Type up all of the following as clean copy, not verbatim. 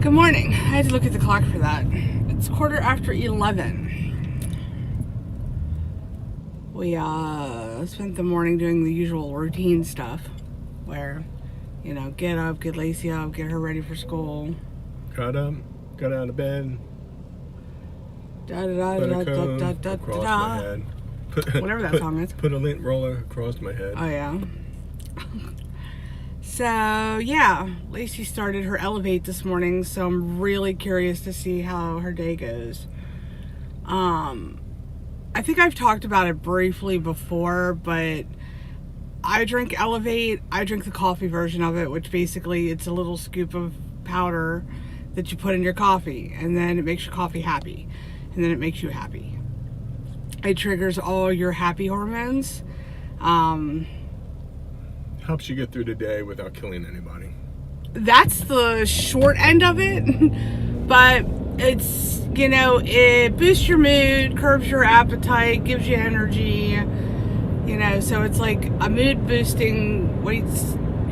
Good morning. I had to look at the clock for that. It's 11:15. We spent the morning doing the usual routine stuff where, get up, get Lacey up, get her ready for school. Got up, got out of bed, Put a comb across my head. Whatever that song is. Put a lint roller across my head. Oh, yeah. So, yeah, Lacey started her Elevate this morning, so I'm really curious to see how her day goes. I think I've talked about it briefly before, but I drink Elevate. I drink the coffee version of it, which basically it's a little scoop of powder that you put in your coffee, and then it makes your coffee happy, and then it makes you happy. It triggers all your happy hormones. Helps you get through the day without killing anybody. That's the short end of it, but it's, it boosts your mood, curbs your appetite, gives you energy, so it's like a mood boosting weight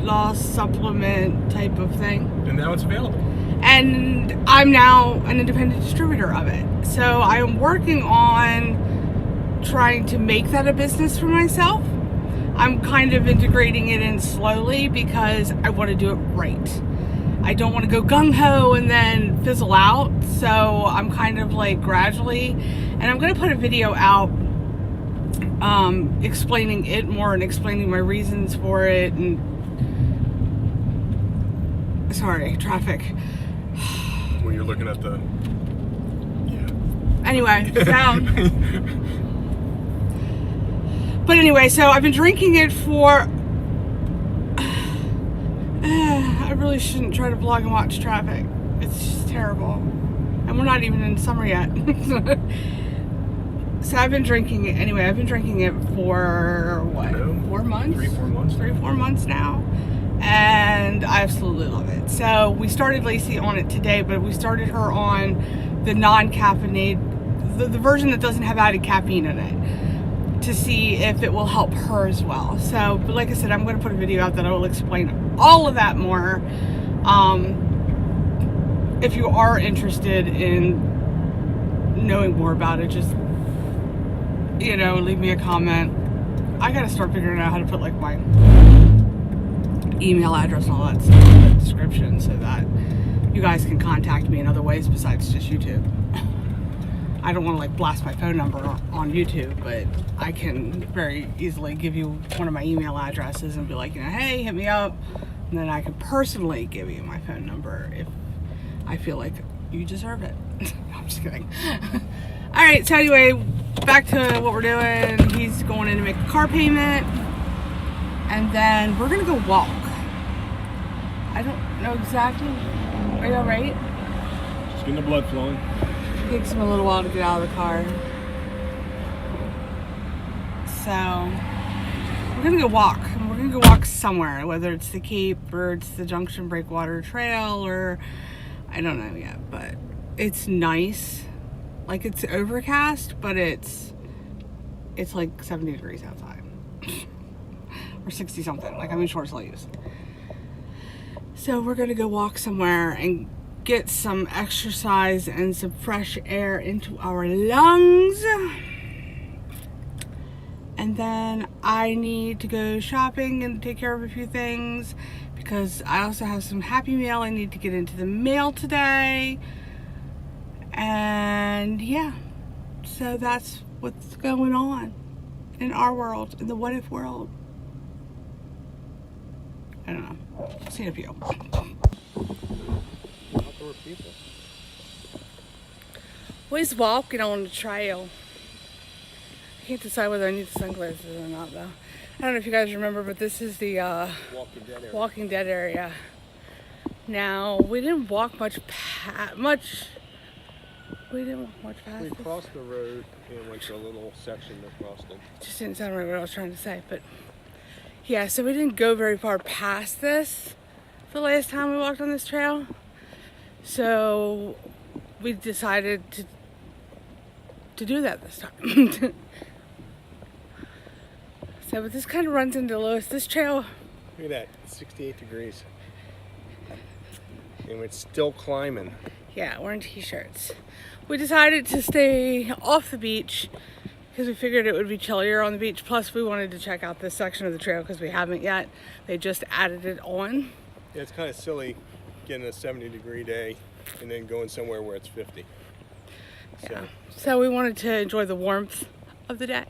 loss supplement type of thing. And now it's available. And I'm now an independent distributor of it. So I'm working on trying to make that a business for myself. I'm kind of integrating it in slowly because I want to do it right. I don't want to go gung-ho and then fizzle out. So I'm kind of like gradually, and I'm going to put a video out explaining it more and explaining my reasons for it. And sorry, traffic. When you're looking at the... Yeah. Anyway, but anyway, so I've been drinking it for... I really shouldn't try to vlog and watch traffic. It's just terrible. And we're not even in summer yet. So I've been drinking it, anyway, I've been drinking it for, what, 4 months? 3-4 months. 3-4 months now. And I absolutely love it. So we started Lacey on it today, but we started her on the non-caffeinated, the version that doesn't have added caffeine in it, to see if it will help her as well. So, but like I said, I'm going to put a video out that will explain all of that more. If you are interested in knowing more about it, just, leave me a comment. I got to start figuring out how to put like my email address and all that stuff in the description so that you guys can contact me in other ways besides just YouTube. I don't want to like blast my phone number on YouTube, but I can very easily give you one of my email addresses and be like, hey, hit me up. And then I can personally give you my phone number if I feel like you deserve it. I'm just kidding. All right, so anyway, back to what we're doing. He's going in to make a car payment, and then we're gonna go walk. I don't know exactly. Are you all right? Just getting the blood flowing. It takes him a little while to get out of the car. So we're gonna go walk. And we're gonna go walk somewhere, whether it's the Cape or it's the Junction Breakwater Trail, or I don't know yet, but it's nice. Like, it's overcast, but it's like 70 degrees outside. Or 60 something. Like, I'm in short sleeves. So we're gonna go walk somewhere and get some exercise and some fresh air into our lungs. And then I need to go shopping and take care of a few things because I also have some Happy Mail I need to get into the mail today. And yeah, so that's what's going on in our world, in the what if world. I don't know. See a few. Outdoor people. We're walking on the trail. I can't decide whether I need the sunglasses or not, though. I don't know if you guys remember, but this is the Walking Dead area. Now, we didn't walk much past. We crossed the road and went to a little section that crossed it. Just didn't sound right what I was trying to say, but yeah, so we didn't go very far past this the last time we walked on this trail. So we decided to do that this time. So, but this kind of runs into Lewes. This trail. Look at that, 68 degrees. And it's still climbing. Yeah, we're in t-shirts. We decided to stay off the beach because we figured it would be chillier on the beach. Plus, we wanted to check out this section of the trail because we haven't yet. They just added it on. Yeah, it's kind of silly getting a 70-degree day and then going somewhere where it's 50. Yeah. So we wanted to enjoy the warmth of the day.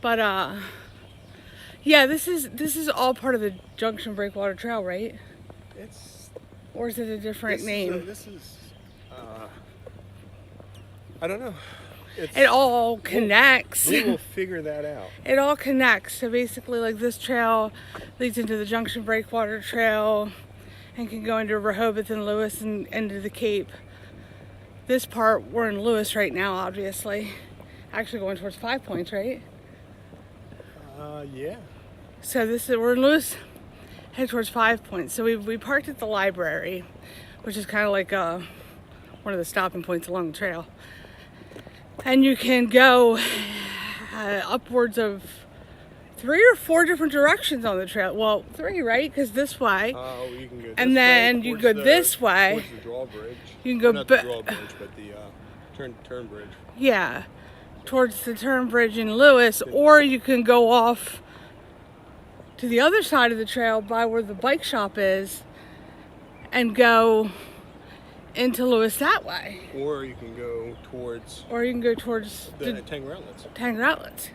But yeah, this is all part of the Junction Breakwater Trail, right? Or is it a different name? I don't know. It all connects. We will figure that out. It all connects. So basically, like, this trail leads into the Junction Breakwater Trail and can go into Rehoboth and Lewes and into the Cape. This part, we're in Lewes right now, obviously. Actually going towards 5 Points, right? Yeah. So we're in Lewes, head towards 5 Points. So we parked at the library, which is kind of like one of the stopping points along the trail. And you can go upwards of 3 or 4 different directions on the trail. Well, 3, right? Because this way. Oh, you can go this and then way, you go this way. Towards the drawbridge. You can go not the drawbridge, but the turn bridge. Yeah, towards the turn bridge in Lewes, or you can go off to the other side of the trail by where the bike shop is and go into Lewes that way. Or you can go towards the Tanger Outlets. Tanger Outlets.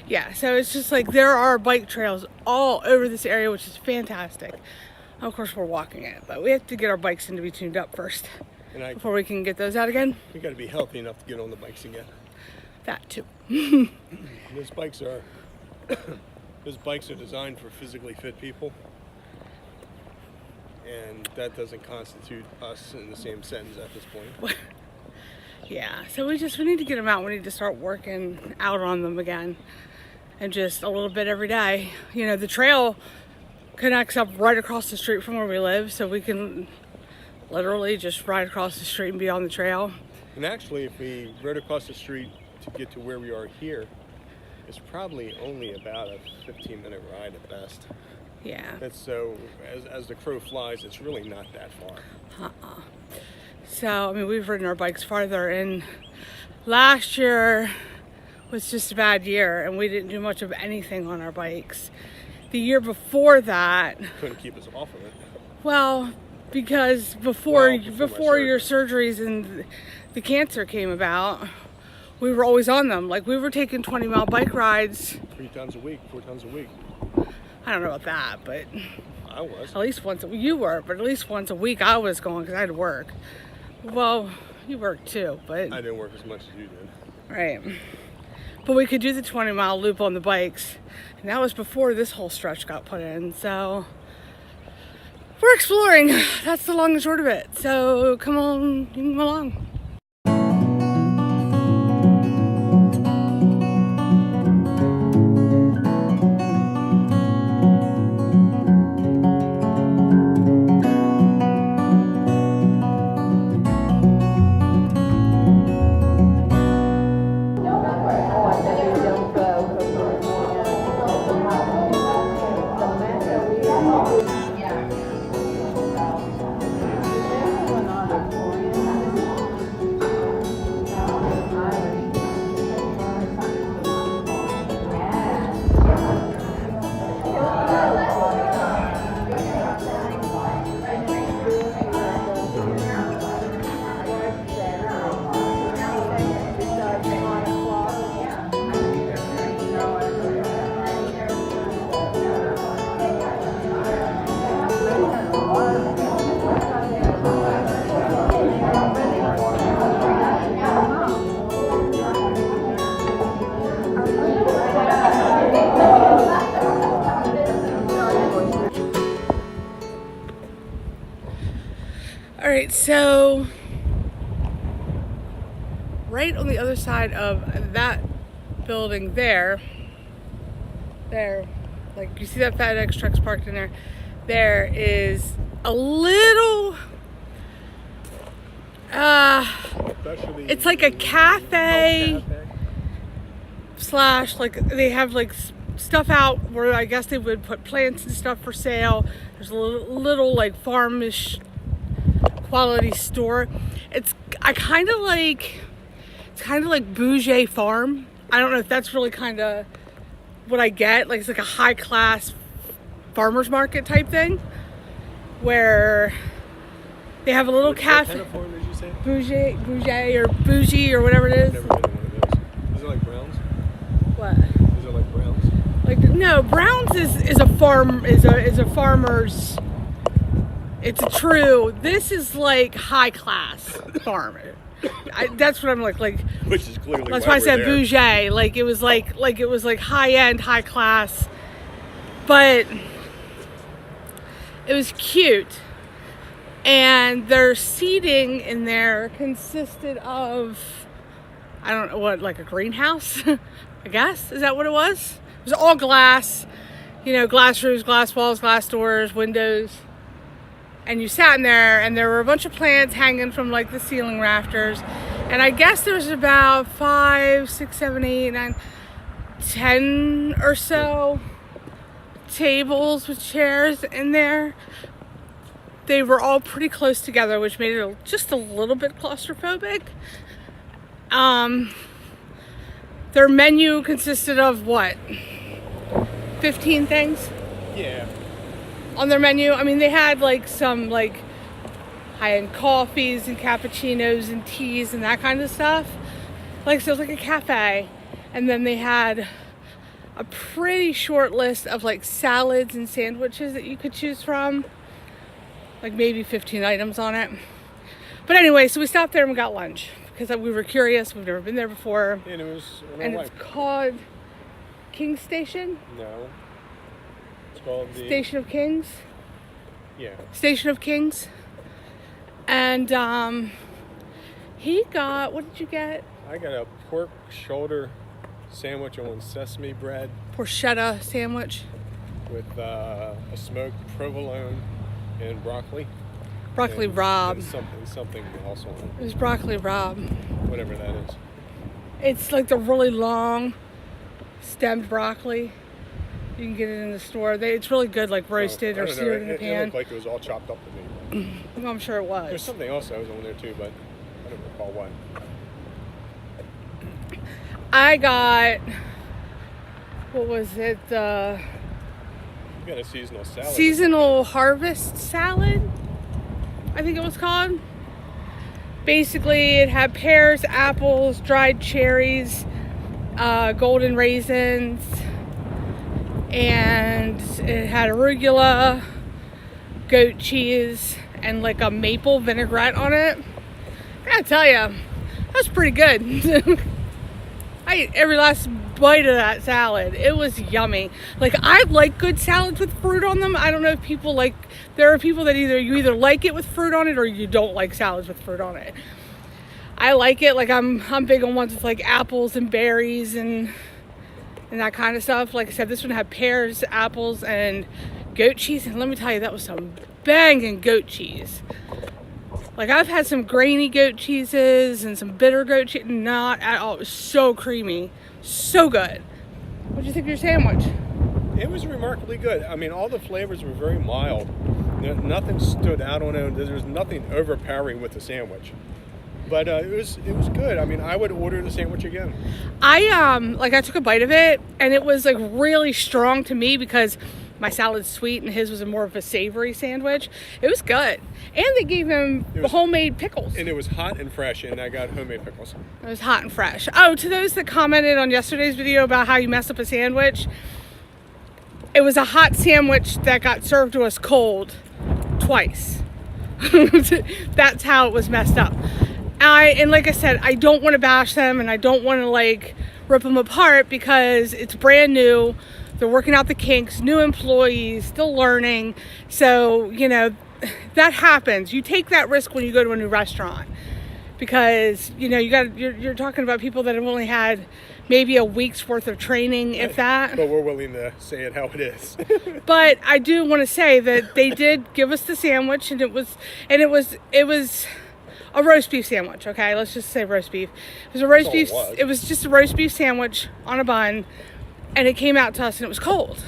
Yeah, so it's just like there are bike trails all over this area, which is fantastic. Of course, we're walking it, but we have to get our bikes in to be tuned up first before we can get those out again. We got to be healthy enough to get on the bikes again. That too. Those bikes are designed for physically fit people, and that doesn't constitute us in the same sentence at this point. Yeah, so we need to get them out. We need to start working out on them again, and just a little bit every day. You know, the trail connects up right across the street from where we live, so we can literally just ride across the street and be on the trail. And actually, if we rode across the street to get to where we are here, it's probably only about a 15-minute ride at best. Yeah. That's so, as the crow flies, it's really not that far. So, I mean, we've ridden our bikes farther, and last year was just a bad year, and we didn't do much of anything on our bikes. The year before that... Couldn't keep us off of it. Well, because before your surgery. surgeries and the cancer came about, we were always on them. Like, we were taking 20-mile bike rides. 3 times a week, 4 times a week. I don't know about that, but... I was. At least once, you were, but at least once a week I was going because I had to work. Well, you worked too, but... I didn't work as much as you did. Right. But we could do the 20-mile loop on the bikes. And that was before this whole stretch got put in, so... We're exploring. That's the long and short of it. So come on, you can come along. Alright, so right on the other side of that building there, like you see that FedEx truck's parked in there, there is a little, it's like a cafe slash, like they have like stuff out where I guess they would put plants and stuff for sale. There's a little like farmish quality store. It's kind of like Bougie Farm. I don't know if that's really kind of what I get. Like, it's like a high class farmer's market type thing where they have a little cafe. What kind of farm did you say? Bougie or whatever it is. I've never been to one of those. Is it like Browns? What? Is it like Browns? Like, no, Browns is a farm, is a farmer's. It's a true. This is like high class farm. That's what I'm like. Which is clearly. That's why I said bougie. Like it was like high end, high class, but it was cute. And their seating in there consisted of, I don't know what, like a greenhouse. I guess, is that what it was? It was all glass, glass roofs, glass walls, glass doors, windows. And you sat in there, and there were a bunch of plants hanging from like the ceiling rafters. And I guess there was about 5, 6, 7, 8, 9, 10 or so tables with chairs in there. They were all pretty close together, which made it just a little bit claustrophobic. Their menu consisted of what? 15 things? Yeah. On their menu. I mean, they had like some like high-end coffees and cappuccinos and teas and that kind of stuff. Like, so it was like a cafe. And then they had a pretty short list of like salads and sandwiches that you could choose from. Like maybe 15 items on it. But anyway, so we stopped there and we got lunch because we were curious. We've never been there before. And it was. And it's called King Station? No. It's called the Station of Kings? Yeah. Station of Kings. And he got, what did you get? I got a pork shoulder sandwich on sesame bread Porchetta sandwich. with a smoked provolone and broccoli. Broccoli and, Rob. And something else on it. It was broccoli Rob. Whatever that is. It's like the really long stemmed broccoli. You can get it in the store. It's really good, like roasted or seared in a pan. It looked like it was all chopped up to me. Well, I'm sure it was. There's something else that was on there too, but I don't recall what. I got, what was it? You got a seasonal salad. Seasonal harvest salad, I think it was called. Basically, it had pears, apples, dried cherries, golden raisins, and it had arugula, goat cheese, and like a maple vinaigrette on it. I gotta tell you, that was pretty good. I ate every last bite of that salad. It was yummy. Like, I like good salads with fruit on them. I don't know if people like, there are people that you either like it with fruit on it or you don't like salads with fruit on it. I like it. Like, I'm big on ones with like apples and berries and that kind of stuff. Like I said, this one had pears, apples, and goat cheese. And let me tell you, that was some banging goat cheese. Like, I've had some grainy goat cheeses and some bitter goat cheese. Not at all. It was so creamy. So good. What did you think of your sandwich? It was remarkably good. I mean, all the flavors were very mild. Nothing stood out on it. There was nothing overpowering with the sandwich. But it was good. I mean, I would order the sandwich again. I took a bite of it, and it was like really strong to me because my salad's sweet and his was more of a savory sandwich. It was good. And they gave him homemade pickles. And it was hot and fresh, and I got homemade pickles. It was hot and fresh. Oh, to those that commented on yesterday's video about how you mess up a sandwich, it was a hot sandwich that got served to us cold twice. That's how it was messed up. And like I said, I don't want to bash them, and I don't want to like rip them apart because it's brand new. They're working out the kinks, new employees, still learning. So, that happens. You take that risk when you go to a new restaurant because, you're talking about people that have only had maybe a week's worth of training, if that. But we're willing to say it how it is. But I do want to say that they did give us the sandwich, and it was a roast beef sandwich. Okay, let's just say roast beef. It was a roast beef. It was just a roast beef sandwich on a bun. And it came out to us and it was cold.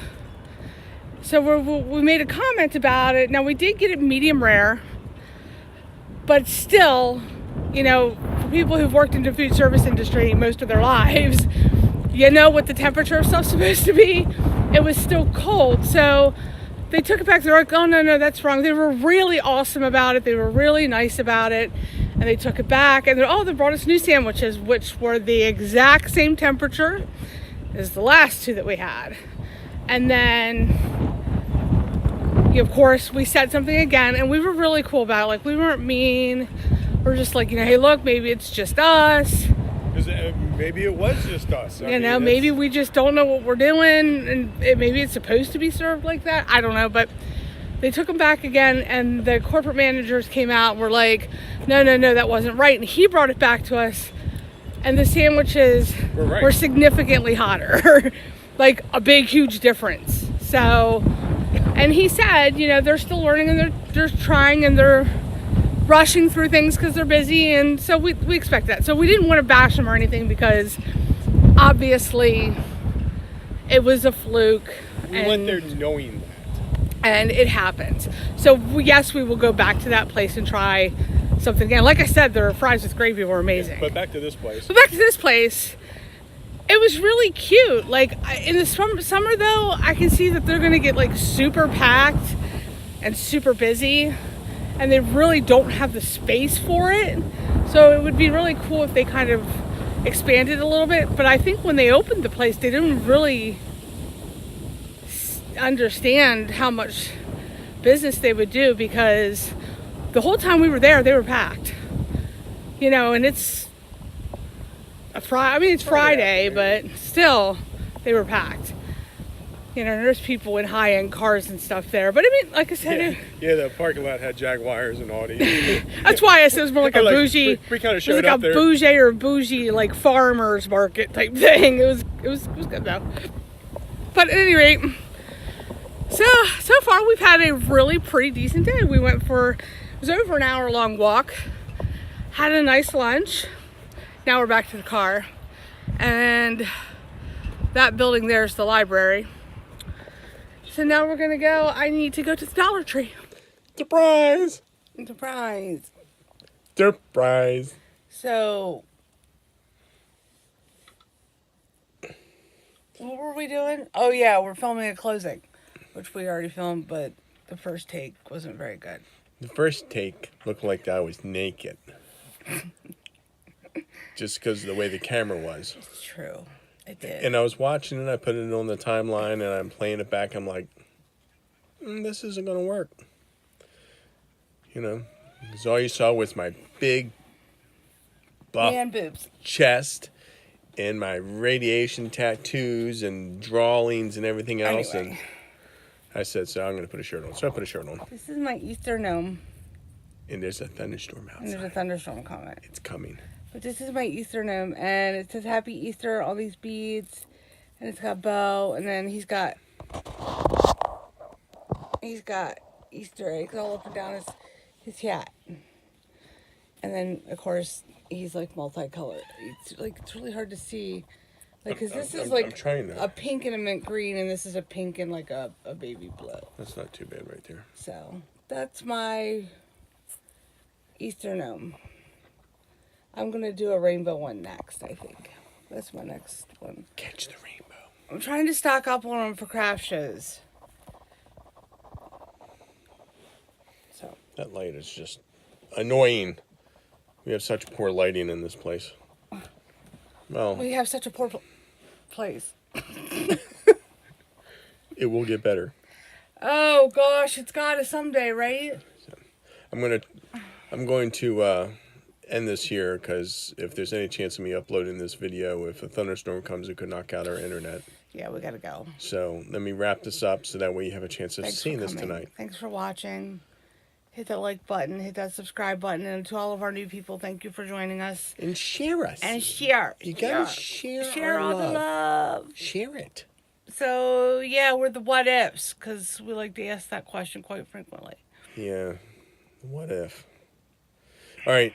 So we made a comment about it. Now, we did get it medium rare. But still, you know, for people who've worked in the food service industry most of their lives, you know what the temperature of stuff's supposed to be. It was still cold. So they took it back. They're like, oh, no, that's wrong. They were really awesome about it. They were really nice about it. And they took it back. And they brought us new sandwiches, which were the exact same temperature as the last two that we had. And then, of course, we said something again. And we were really cool about it. Like, we weren't mean. We're just like, hey, look, maybe it's just us. Maybe it was just us. Maybe we just don't know what we're doing, and maybe it's supposed to be served like that. I don't know, but they took them back again, and the corporate managers came out and were like, no, that wasn't right. And he brought it back to us, and the sandwiches were significantly hotter. Like a big, huge difference. So, and he said, they're still learning, and they're trying, and they're rushing through things because they're busy, and so we expect that. So we didn't want to bash them or anything, because obviously it was a fluke. We went there knowing that. And it happens. So yes, we will go back to that place and try something again. Like I said, their fries with gravy were amazing. Yeah, but back to this place. It was really cute. Like in the summer though, I can see that they're going to get like super packed and super busy. And they really don't have the space for it. So it would be really cool if they kind of expanded a little bit. But I think when they opened the place, they didn't really understand how much business they would do, because the whole time we were there, they were packed. And it's it's Friday, but still, they were packed. There's people in high-end cars and stuff there. But like I said... Yeah, the parking lot had Jaguars and Audis. That's why I said it was more like a bougie... We kind of showed up there. It was like a bougie, like, farmer's market type thing. It was good, though. But at any rate... So far, we've had a really pretty decent day. We went it was over an hour-long walk. Had a nice lunch. Now we're back to the car. And that building there is the library. So now we're gonna go. I need to go to the Dollar Tree. Surprise! So, what were we doing? Oh yeah, we're filming a closing, which we already filmed, but the first take wasn't very good. The first take looked like I was naked. Just because of the way the camera was. It's true. It did. And I was watching it, I put it on the timeline, and I'm playing it back. I'm like, this isn't going to work. Because all you saw was my big, buff man boobs, chest, and my radiation tattoos and drawings and everything else. Anyway. And I said, so I'm going to put a shirt on. So I put a shirt on. This is my Easter gnome. And there's a thunderstorm outside. And there's a thunderstorm coming. It's coming. But this is my Easter gnome, and it says Happy Easter, all these beads, and it's got a bow, and then he's got Easter eggs all up and down his hat. And then, of course, he's like multicolored. It's really hard to see. Like, because this is like a pink and a mint green, and this is a pink and like a baby blue. That's not too bad right there. So, that's my Easter gnome. I'm going to do a rainbow one next, I think. That's my next one. Catch the rainbow. I'm trying to stock up on them for craft shows. So. That light is just annoying. We have such poor lighting in this place. Well, we have such a poor place. It will get better. Oh gosh, it's gotta someday, right? I'm going to end this here, because if there's any chance of me uploading this video, if a thunderstorm comes, it could knock out our internet. Yeah, we gotta go. So let me wrap this up so that way you have a chance of seeing this tonight. Thanks for watching. Hit that like button, hit that subscribe button, and to all of our new people, thank you for joining us. And share us. And share. You gotta share all the love. Share it. So yeah, we're the what ifs, because we like to ask that question quite frequently. Yeah. What if? All right.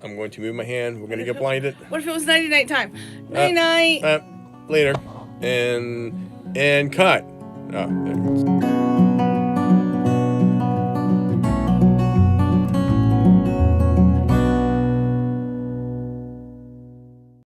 I'm going to move my hand. We're going to get blinded. What if it was nighty-night time? Night-night. Later. And cut. Oh, there it goes.